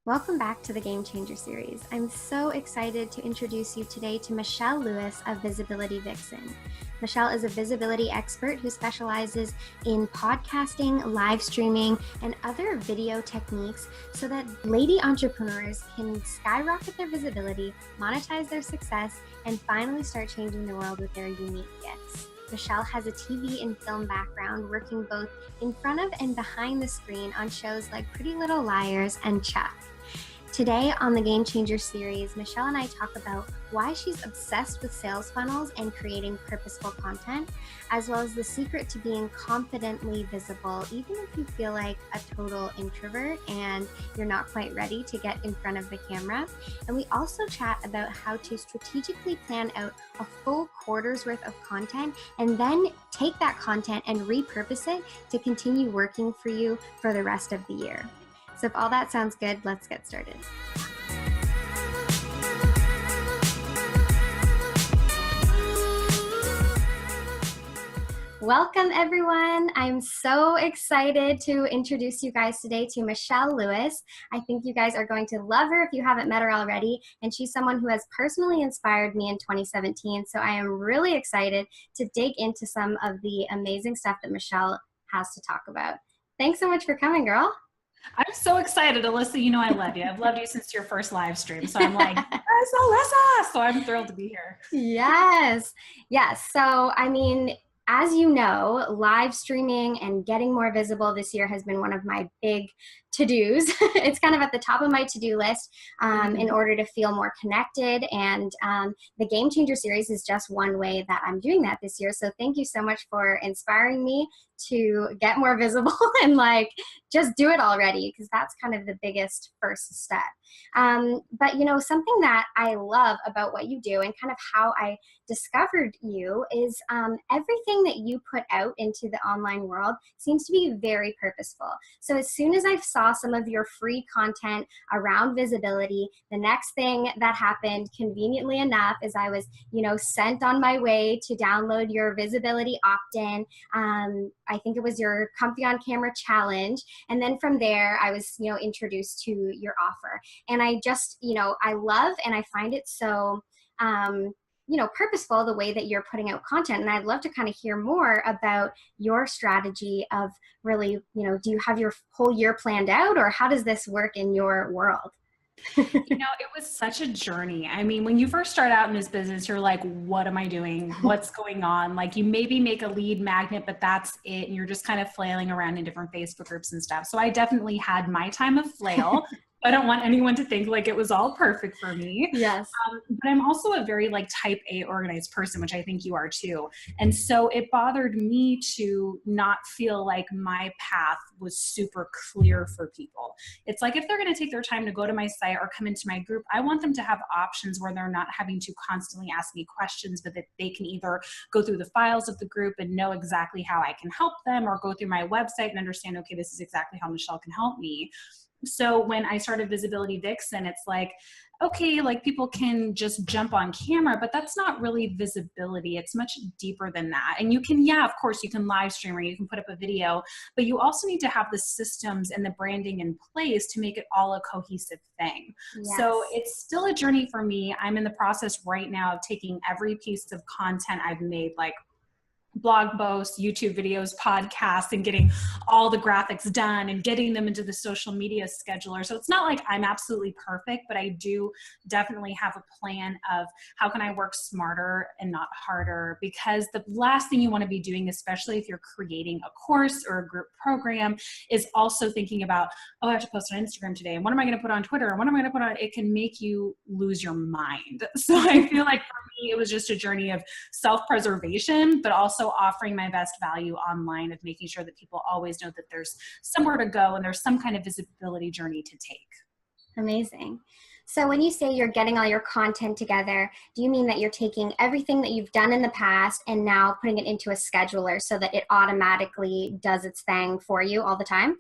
Welcome back to the Game Changer series. I'm so excited to introduce you today to Michelle Lewis of Visibility Vixen. Michelle is a visibility expert who specializes in podcasting, live streaming, and other video techniques so that lady entrepreneurs can skyrocket their visibility, monetize their success, and finally start changing the world with their unique gifts. Michelle has a TV and film background, working both in front of and behind the screen on shows like Pretty Little Liars and Chuck. Today on the Game Changer series, Michelle and I talk about why she's obsessed with sales funnels and creating purposeful content, as well as the secret to being confidently visible, even if you feel like a total introvert and you're not quite ready to get in front of the camera. And we also chat about how to strategically plan out a full quarter's worth of content and then take that content and repurpose it to continue working for you for the rest of the year. So if all that sounds good, let's get started. Welcome, everyone. I'm so excited to introduce you guys today to Michelle Lewis. I think you guys are going to love her if you haven't met her already. And she's someone who has personally inspired me in 2017. So I am really excited to dig into some of the amazing stuff that Michelle has to talk about. Thanks so much for coming, girl. I'm so excited, Alyssa. You know I love you. I've loved you since your first live stream. So I'm like, yes, Alyssa. So I'm thrilled to be here. Yes. So, as you know, live streaming and getting more visible this year has been one of my big to-dos. It's kind of at the top of my to-do list in order to feel more connected. And the Game Changer series is just one way that I'm doing that this year. So thank you so much for inspiring me to get more visible and just do it already, because that's kind of the biggest first step. But something that I love about what you do and kind of how I discovered you is everything that you put out into the online world seems to be very purposeful. So as soon as I saw some of your free content around visibility, the next thing that happened, conveniently enough, is I was, sent on my way to download your visibility opt-in. I think it was your Comfy on Camera challenge. And then from there, I was, introduced to your offer. And I just, I love and I find it so, purposeful the way that you're putting out content. And I'd love to kind of hear more about your strategy of really, do you have your whole year planned out, or how does this work in your world? It was such a journey. I mean, when you first start out in this business, you're like, what am I doing? What's going on? Like, you maybe make a lead magnet, but that's it. And you're just kind of flailing around in different Facebook groups and stuff. So I definitely had my time of flail. I don't want anyone to think like it was all perfect for me. Yes. But I'm also a very type A organized person, which I think you are too. And so it bothered me to not feel like my path was super clear for people. It's like, if they're going to take their time to go to my site or come into my group, I want them to have options where they're not having to constantly ask me questions, but that they can either go through the files of the group and know exactly how I can help them, or go through my website and understand, okay, this is exactly how Michelle can help me. So when I started Visibility Vixen, it's like, okay, people can just jump on camera, but that's not really visibility. It's much deeper than that. And you can, of course, you can live stream or you can put up a video, but you also need to have the systems and the branding in place to make it all a cohesive thing. Yes. So it's still a journey for me. I'm in the process right now of taking every piece of content I've made, blog posts, YouTube videos, podcasts, and getting all the graphics done and getting them into the social media scheduler. So it's not like I'm absolutely perfect, but I do definitely have a plan of how can I work smarter and not harder, because the last thing you want to be doing, especially if you're creating a course or a group program, is also thinking about, oh, I have to post on Instagram today. And what am I going to put on Twitter? And what am I going to put on? It can make you lose your mind. So I feel like for me, it was just a journey of self-preservation, but also offering my best value online, of making sure that people always know that there's somewhere to go and there's some kind of visibility journey to take. Amazing. So when you say you're getting all your content together, do you mean that you're taking everything that you've done in the past and now putting it into a scheduler so that it automatically does its thing for you all the time?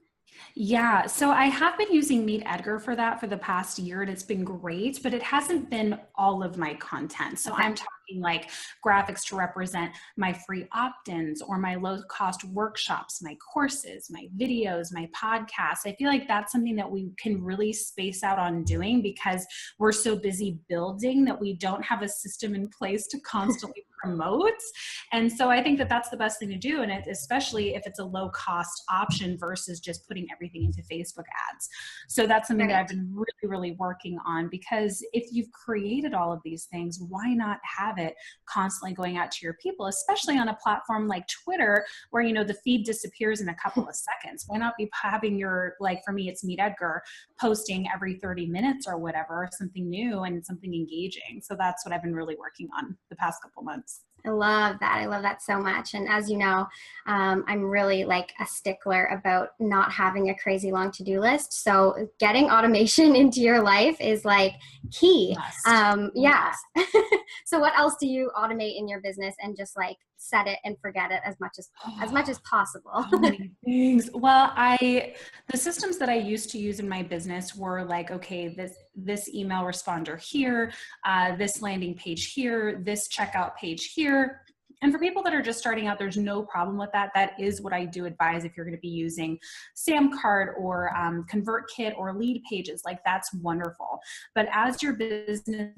Yeah, so I have been using Meet Edgar for that for the past year, and it's been great, but it hasn't been all of my content. So Okay. I'm talking like graphics to represent my free opt-ins or my low-cost workshops, my courses, my videos, my podcasts. I feel like that's something that we can really space out on doing because we're so busy building that we don't have a system in place to constantly promote. And so I think that that's the best thing to do. And especially if it's a low cost option versus just putting everything into Facebook ads. So that's something that Right. I've been really, really working on, because if you've created all of these things, why not have it constantly going out to your people, especially on a platform like Twitter, where, you know, the feed disappears in a couple of seconds. Why not be having your, like for me, it's Meet Edgar, posting every 30 minutes or whatever, something new and something engaging. So that's what I've been really working on the past couple months. I love that. I love that so much. And as you know, I'm really like a stickler about not having a crazy long to-do list. So getting automation into your life is like key. Must. Yeah. Must. So what else do you automate in your business and just like set it and forget it as much as possible? So many things. Well, the systems that I used to use in my business were like, okay, this email responder here, this landing page here, this checkout page here. And for people that are just starting out, there's no problem with that. That is what I do advise if you're going to be using Samcart or ConvertKit or lead pages. Like, that's wonderful. But as your business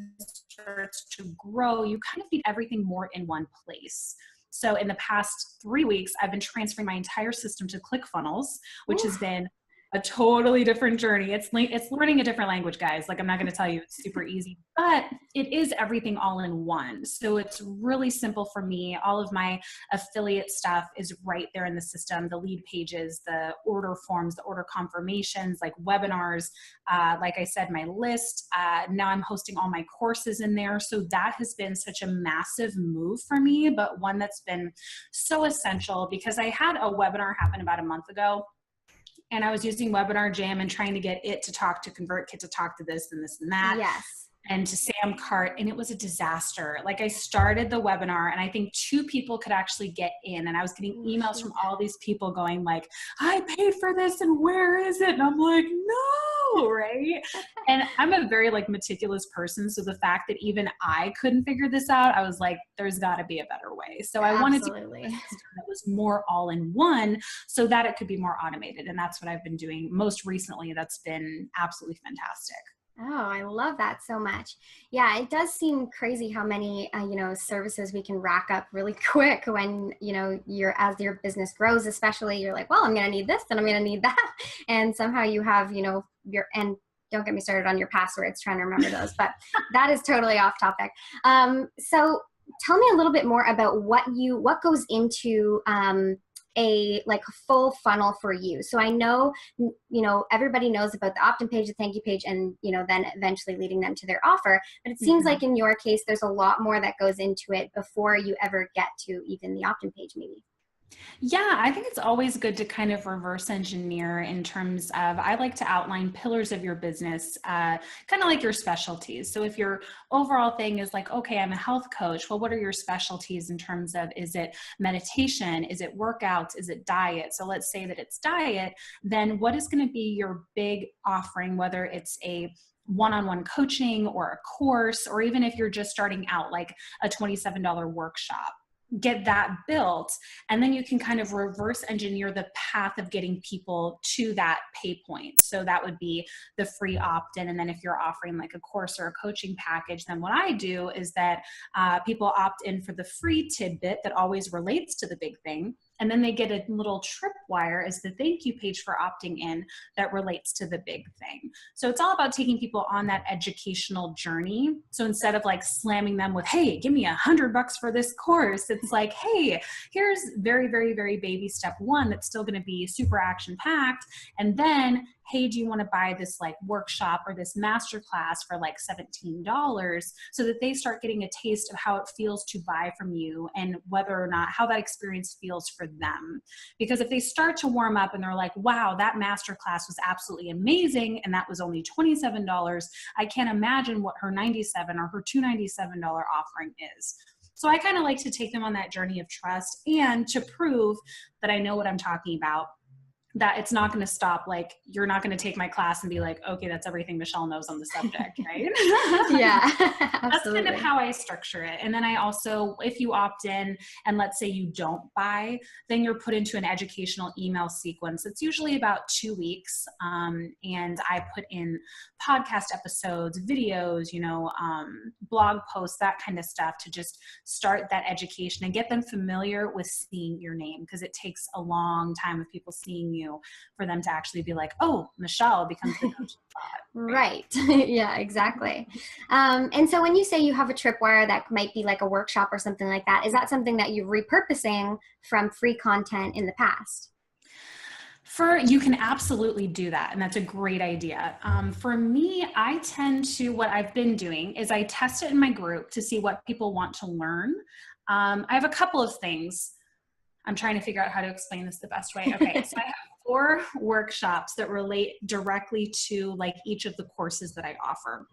starts to grow, you kind of need everything more in one place. So in the past 3 weeks, I've been transferring my entire system to ClickFunnels, which has been a totally different journey. It's learning a different language, guys. Like, I'm not going to tell you it's super easy, but it is everything all in one. So it's really simple for me. All of my affiliate stuff is right there in the system, the lead pages, the order forms, the order confirmations, like webinars. Like I said, my list. Now I'm hosting all my courses in there. So that has been such a massive move for me, but one that's been so essential, because I had a webinar happen about a month ago, and I was using Webinar Jam and trying to get it to talk to ConvertKit, to talk to this and this and that, Yes. and to Samcart, and it was a disaster. Like, I started the webinar and I think 2 people could actually get in, and I was getting emails from all these people going like, I paid for this and where is it? And I'm like, no, right? And I'm a very like meticulous person, so the fact that even I couldn't figure this out, I was like, there's got to be a better way. So I wanted to Absolutely. a system that was more all in one, so that it could be more automated, and that's what I've been doing most recently. That's been absolutely fantastic. Oh, I love that so much. Yeah, it does seem crazy how many, services we can rack up really quick when, as your business grows, especially you're like, well, I'm going to need this and I'm going to need that. And somehow you have, and don't get me started on your passwords, trying to remember those, but that is totally off topic. So tell me a little bit more about what goes into, a like full funnel for you. So I know, everybody knows about the opt-in page, the thank you page, and, then eventually leading them to their offer. But it seems like in your case, there's a lot more that goes into it before you ever get to even the opt-in page, maybe. Yeah, I think it's always good to kind of reverse engineer in terms of, I like to outline pillars of your business, kind of like your specialties. So if your overall thing is like, okay, I'm a health coach, well, what are your specialties in terms of, is it meditation? Is it workouts? Is it diet? So let's say that it's diet, then what is going to be your big offering, whether it's a one-on-one coaching or a course, or even if you're just starting out, like a $27 workshop. Get that built, and then you can kind of reverse engineer the path of getting people to that pay point. So that would be the free opt-in, and then if you're offering like a course or a coaching package, then what I do is that people opt in for the free tidbit that always relates to the big thing, and then they get a little tripwire as the thank you page for opting in that relates to the big thing. So it's all about taking people on that educational journey. So instead of like slamming them with, hey, give me $100 for this course, it's like, hey, here's very, very, very baby step 1 that's still going to be super action packed. And then, hey, do you want to buy this like workshop or this masterclass for like $17, so that they start getting a taste of how it feels to buy from you, and whether or not how that experience feels for them. Because if they start to warm up and they're like, wow, that masterclass was absolutely amazing, and that was only $27, I can't imagine what her $97 or her $297 offering is. So I kind of like to take them on that journey of trust, and to prove that I know what I'm talking about, that it's not going to stop. Like, you're not going to take my class and be like, okay, that's everything Michelle knows on the subject, right? Yeah, That's kind of absolutely. how I structure it. And then I also, if you opt in and let's say you don't buy, then you're put into an educational email sequence. It's usually about 2 weeks. And I put in podcast episodes, videos, blog posts, that kind of stuff to just start that education and get them familiar with seeing your name, because it takes a long time of people seeing you for them to actually be like, oh, Michelle becomes the coach. Right. Yeah, exactly. And so when you say you have a tripwire that might be like a workshop or something like that, is that something that you're repurposing from free content in the past? You can absolutely do that. And that's a great idea. For me, what I've been doing is I test it in my group to see what people want to learn. I have a couple of things. I'm trying to figure out how to explain this the best way. Okay, so I have 4 workshops that relate directly to like each of the courses that I offer,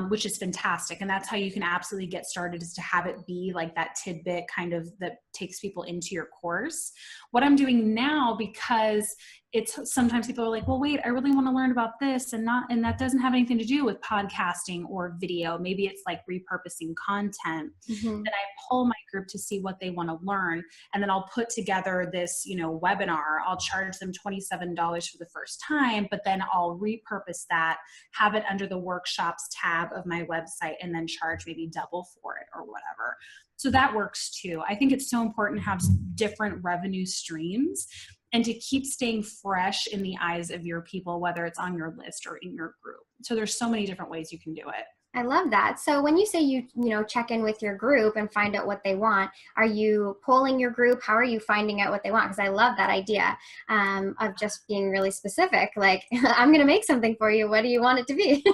which is fantastic. And that's how you can absolutely get started, is to have it be like that tidbit kind of that takes people into your course. What I'm doing now, because it's sometimes people are like, well, wait, I really want to learn about this and that doesn't have anything to do with podcasting or video. Maybe it's like repurposing content. Mm-hmm. Then I pull my group to see what they want to learn. And then I'll put together this, webinar. I'll charge them $27 for the first time, but then I'll repurpose that, have it under the workshops tab of my website, and then charge maybe double for it or whatever. So that works too. I think it's so important to have different revenue streams and to keep staying fresh in the eyes of your people, whether it's on your list or in your group. So there's so many different ways you can do it. I love that. So when you say you check in with your group and find out what they want, are you polling your group? How are you finding out what they want? Because I love that idea of just being really specific. Like, I'm going to make something for you. What do you want it to be?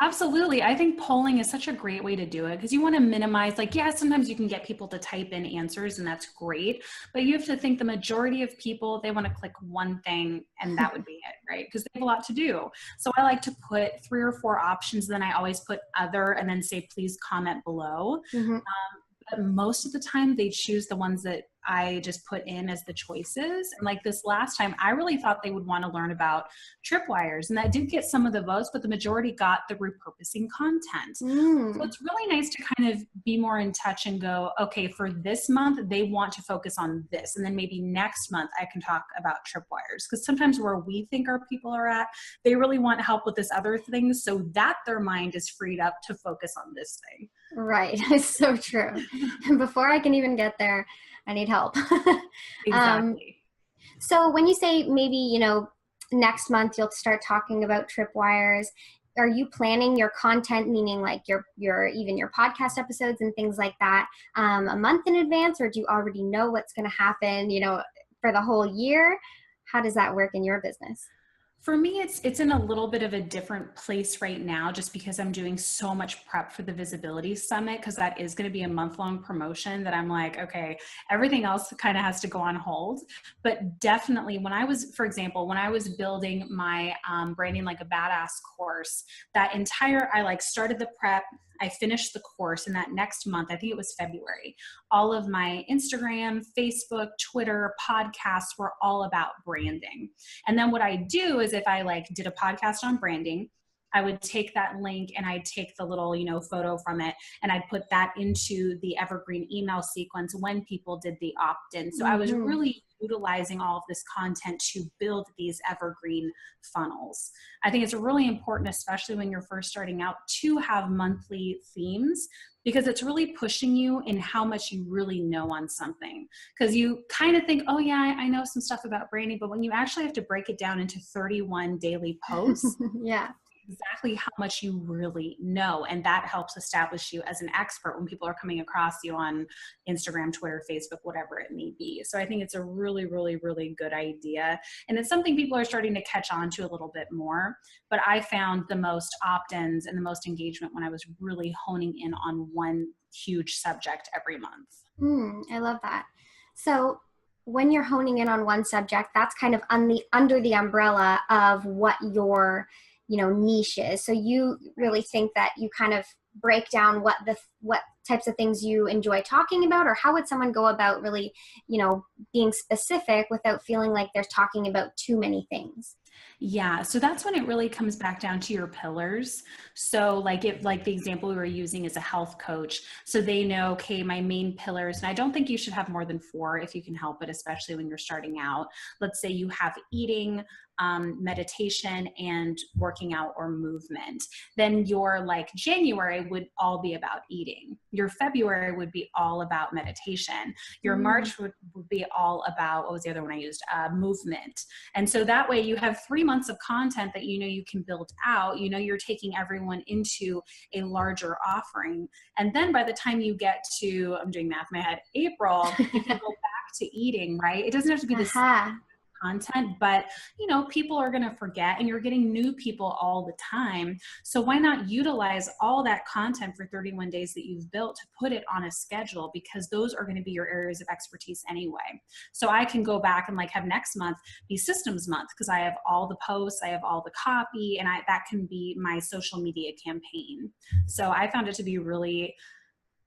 Absolutely. I think polling is such a great way to do it, because you want to minimize, like, yeah, sometimes you can get people to type in answers and that's great, but you have to think the majority of people, they want to click one thing and that would be it, right? Because they have a lot to do. So I like to put 3 or 4 options. Then I always put other and then say, please comment below. Mm-hmm. But most of the time they choose the ones that I just put in as the choices. And like this last time, I really thought they would want to learn about tripwires, and that did get some of the votes, but the majority got the repurposing content. So it's really nice to kind of be more in touch and go, okay, for this month, they want to focus on this. And then maybe next month I can talk about tripwires, because sometimes where we think our people are at, they really want help with this other thing, so that their mind is freed up to focus on this thing. Right. It's so true. And before I can even get there, I need help. Exactly. So when you say maybe, next month you'll start talking about tripwires, are you planning your content, meaning like even your podcast episodes and things like that, a month in advance, or do you already know what's going to happen, for the whole year? How does that work in your business? For me, it's in a little bit of a different place right now, just because I'm doing so much prep for the Visibility Summit, because that is going to be a month-long promotion that I'm like, okay, everything else kind of has to go on hold. But definitely for example, when I was building my Branding Like a Badass course, I started the prep, I finished the course, and that next month, I think it was February, all of my Instagram, Facebook, Twitter, podcasts were all about branding. And then what I do is, if I did a podcast on branding, I would take that link and I'd take the little, photo from it, and I'd put that into the evergreen email sequence when people did the opt-in. So I was really utilizing all of this content to build these evergreen funnels. I think it's really important, especially when you're first starting out, to have monthly themes, because it's really pushing you in how much you really know on something. Because you kind of think, oh yeah, I know some stuff about branding, but when you actually have to break it down into 31 daily posts, yeah, exactly how much you really know. And that helps establish you as an expert when people are coming across you on Instagram, Twitter, Facebook, whatever it may be. So I think it's a really, really, really good idea. And it's something people are starting to catch on to a little bit more. But I found the most opt-ins and the most engagement when I was really honing in on one huge subject every month. I love that. So when you're honing in on one subject, that's kind of under the umbrella of what your niche is. So you really think that you kind of break down what types of things you enjoy talking about, or how would someone go about really, being specific without feeling like they're talking about too many things? Yeah. So that's when it really comes back down to your pillars. So like the example we were using is a health coach. So they know, okay, my main pillars, and I don't think you should have more than 4 if you can help it, especially when you're starting out. Let's say you have eating, meditation, and working out or movement. Then your like January would all be about eating. Your February would be all about meditation. Your March would be all about, what was the other one I used? Movement. And so that way you have 3 months of content that you can build out. You're taking everyone into a larger offering. And then by the time you get to, I'm doing math in my head, April, you can go back to eating, right? It doesn't have to be the same content, but people are going to forget, and you're getting new people all the time. So why not utilize all that content for 31 days that you've built to put it on a schedule, because those are going to be your areas of expertise anyway. So I can go back and like have next month be systems month, because I have all the posts, I have all the copy, and that can be my social media campaign. So I found it to be really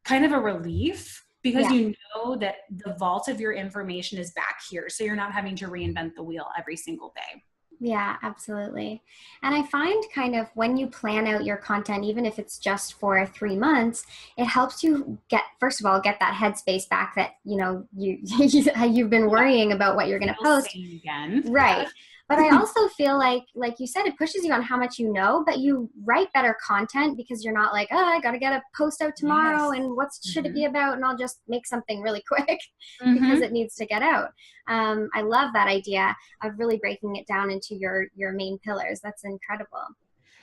kind of a relief, because you know that the vault of your information is back here. So you're not having to reinvent the wheel every single day. Yeah, absolutely. And I find kind of when you plan out your content, even if it's just for 3 months, it helps you first of all, get that headspace back that, you've been worrying about what you're going to post. Again. Right. But I also feel like you said, it pushes you on how much you know, but you write better content because you're not like, oh, I got to get a post out tomorrow and what should it be about? And I'll just make something really quick because it needs to get out. I love that idea of really breaking it down into your main pillars. That's incredible.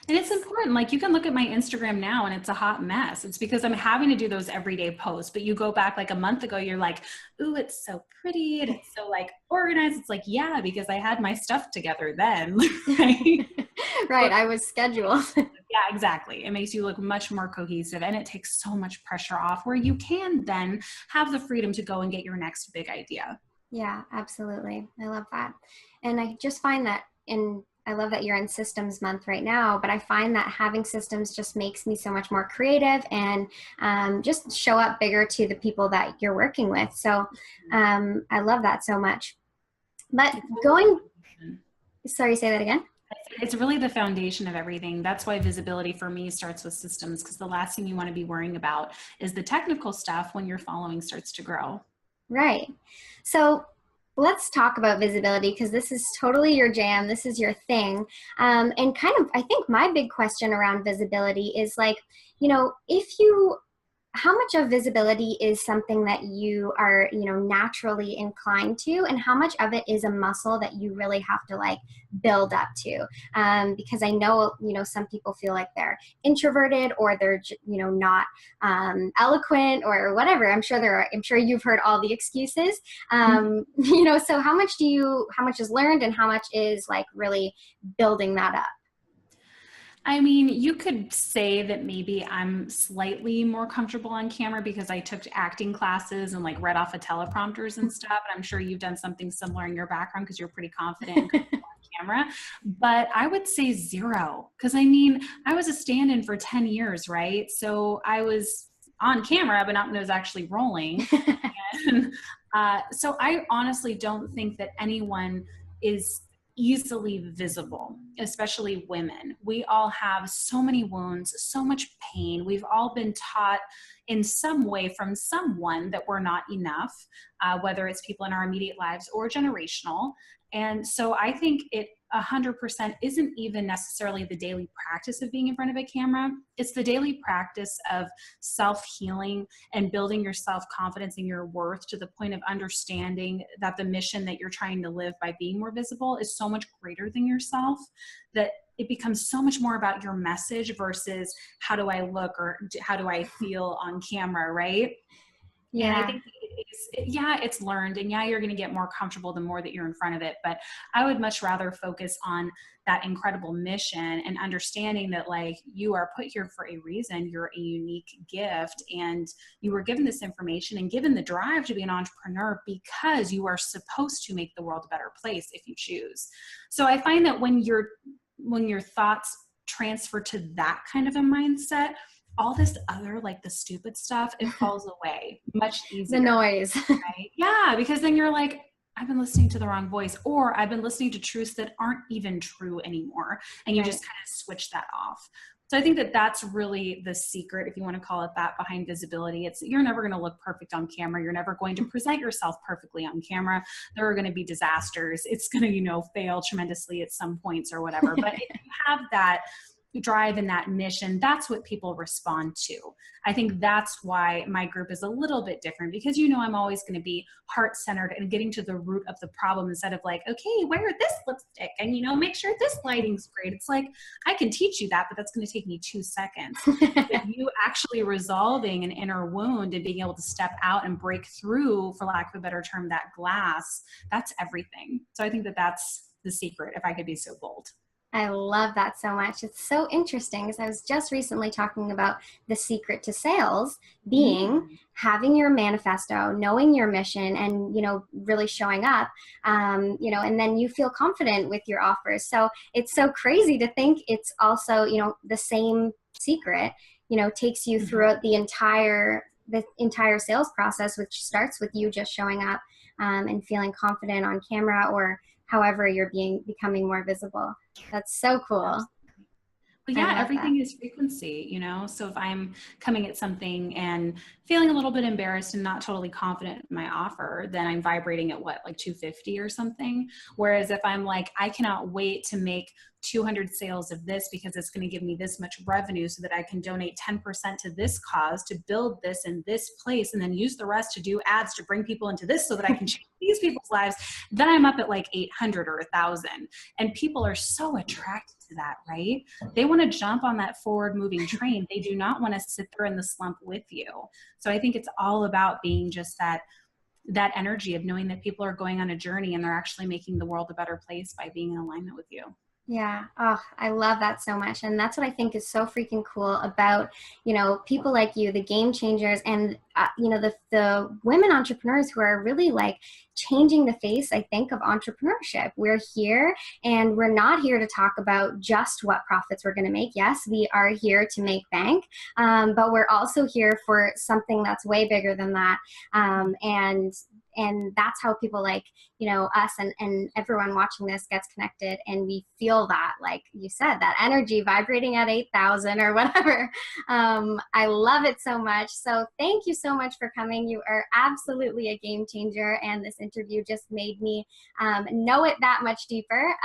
And it's important. Like you can look at my Instagram now and it's a hot mess. It's because I'm having to do those everyday posts, but you go back like a month ago, you're like, ooh, it's so pretty. And it's so like organized. It's like, yeah, because I had my stuff together then. Right. Right. I was scheduled. Yeah, exactly. It makes you look much more cohesive, and it takes so much pressure off, where you can then have the freedom to go and get your next big idea. Yeah, absolutely. I love that. And I just find that I love that you're in systems month right now, but I find that having systems just makes me so much more creative and just show up bigger to the people that you're working with. So I love that so much. But sorry, say that again. It's really the foundation of everything. That's why visibility for me starts with systems, because the last thing you want to be worrying about is the technical stuff when your following starts to grow. Right. So let's talk about visibility, because this is totally your jam. This is your thing. And kind of, I think my big question around visibility is like, how much of visibility is something that you are, naturally inclined to, and how much of it is a muscle that you really have to like build up to? Because I know, some people feel like they're introverted, or they're, not eloquent or whatever. I'm sure you've heard all the excuses. So how much is learned and how much is like really building that up? I mean, you could say that maybe I'm slightly more comfortable on camera because I took acting classes and like read off of teleprompters and stuff. And I'm sure you've done something similar in your background because you're pretty confident and comfortable on camera. But I would say 0, because I mean, I was a stand-in for 10 years, right? So I was on camera, but not when it was actually rolling. And, so I honestly don't think that anyone is easily visible, especially women. We all have so many wounds, so much pain. We've all been taught in some way from someone that we're not enough, whether it's people in our immediate lives or generational. And so I think it 100% isn't even necessarily the daily practice of being in front of a camera. It's the daily practice of self-healing and building your self-confidence and your worth to the point of understanding that the mission that you're trying to live by being more visible is so much greater than yourself, that it becomes so much more about your message versus how do I look or how do I feel on camera, right? Yeah. And I think it's learned, and you're going to get more comfortable the more that you're in front of it. But I would much rather focus on that incredible mission and understanding that like you are put here for a reason. You're a unique gift, and you were given this information and given the drive to be an entrepreneur because you are supposed to make the world a better place if you choose. So I find that when your thoughts transfer to that kind of a mindset, all this other, like the stupid stuff, it falls away much easier. The noise. Right? Yeah, because then you're like, I've been listening to the wrong voice, or I've been listening to truths that aren't even true anymore. And you Right. just kind of switch that off. So I think that that's really the secret, if you want to call it that, behind visibility. It's, you're never going to look perfect on camera. You're never going to present yourself perfectly on camera. There are going to be disasters. It's going to, you know, fail tremendously at some points or whatever. But if you have that drive and that mission, that's what people respond to. I think that's why my group is a little bit different, because, you know, I'm always going to be heart-centered and getting to the root of the problem, instead of like, okay, wear this lipstick and, you know, make sure this lighting's great. It's like, I can teach you that, but that's going to take me 2 seconds. But you actually resolving an inner wound and being able to step out and break through, for lack of a better term, that glass, that's everything. So I think that that's the secret, if I could be so bold. I love that so much. It's so interesting, because I was just recently talking about the secret to sales being having your manifesto, knowing your mission, and, you know, really showing up, you know, and then you feel confident with your offers. So it's so crazy to think it's also, you know, the same secret, you know, takes you throughout the entire sales process, which starts with you just showing up and feeling confident on camera, or however you're becoming more visible. That's so cool. But yeah, everything is frequency, you know? So if I'm coming at something and feeling a little bit embarrassed and not totally confident in my offer, then I'm vibrating at what, like 250 or something? Whereas if I'm like, I cannot wait to make 200 sales of this because it's going to give me this much revenue so that I can donate 10% to this cause to build this in this place, and then use the rest to do ads to bring people into this so that I can change these people's lives, then I'm up at like 800 or 1,000. And people are so attracted to that, right? They want to jump on that forward moving train. They do not want to sit there in the slump with you. So I think it's all about being just that energy of knowing that people are going on a journey and they're actually making the world a better place by being in alignment with you. Yeah. Oh, I love that so much. And that's what I think is so freaking cool about, you know, people like you, the game changers, and, you know, the women entrepreneurs who are really like changing the face, I think, of entrepreneurship. We're here, and we're not here to talk about just what profits we're going to make. Yes, we are here to make bank, but we're also here for something that's way bigger than that. And that's how people like, you know, us and everyone watching this gets connected, and we feel that, like you said, that energy vibrating at 8,000 or whatever. I love it so much. So thank you so much for coming. You are absolutely a game changer, and this interview just made me know it that much deeper.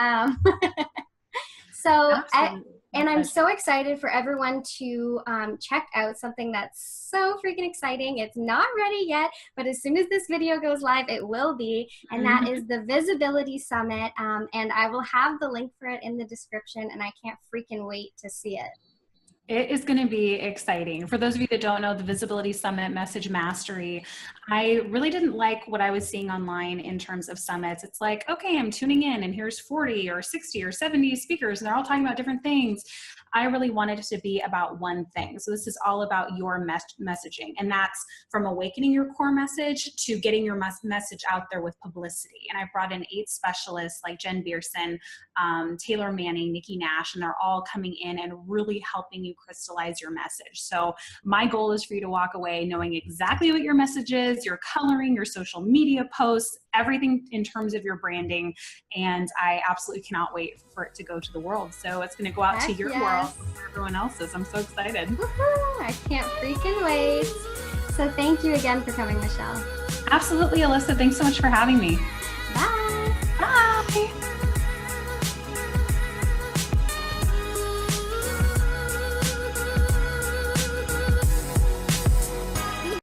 And I'm so excited for everyone to check out something that's so freaking exciting. It's not ready yet, but as soon as this video goes live, it will be. And that is the Visibility Summit. And I will have the link for it in the description, and I can't freaking wait to see it. It is going to be exciting. For those of you that don't know, the Visibility Summit Message Mastery, I really didn't like what I was seeing online in terms of summits. It's like, okay, I'm tuning in and here's 40 or 60 or 70 speakers and they're all talking about different things. I really wanted it to be about one thing. So this is all about your messaging. And that's from awakening your core message to getting your message out there with publicity. And I brought in 8 specialists like Jen Beerson, Taylor Manning, Nikki Nash, and they're all coming in and really helping you crystallize your message. So my goal is for you to walk away knowing exactly what your message is, your coloring, your social media posts, everything in terms of your branding. And I absolutely cannot wait for it to go to the world. So it's going to go out to your world, for everyone else's. I'm so excited. Woohoo! I can't freaking wait. So thank you again for coming, Michelle. Absolutely, Alyssa. Thanks so much for having me.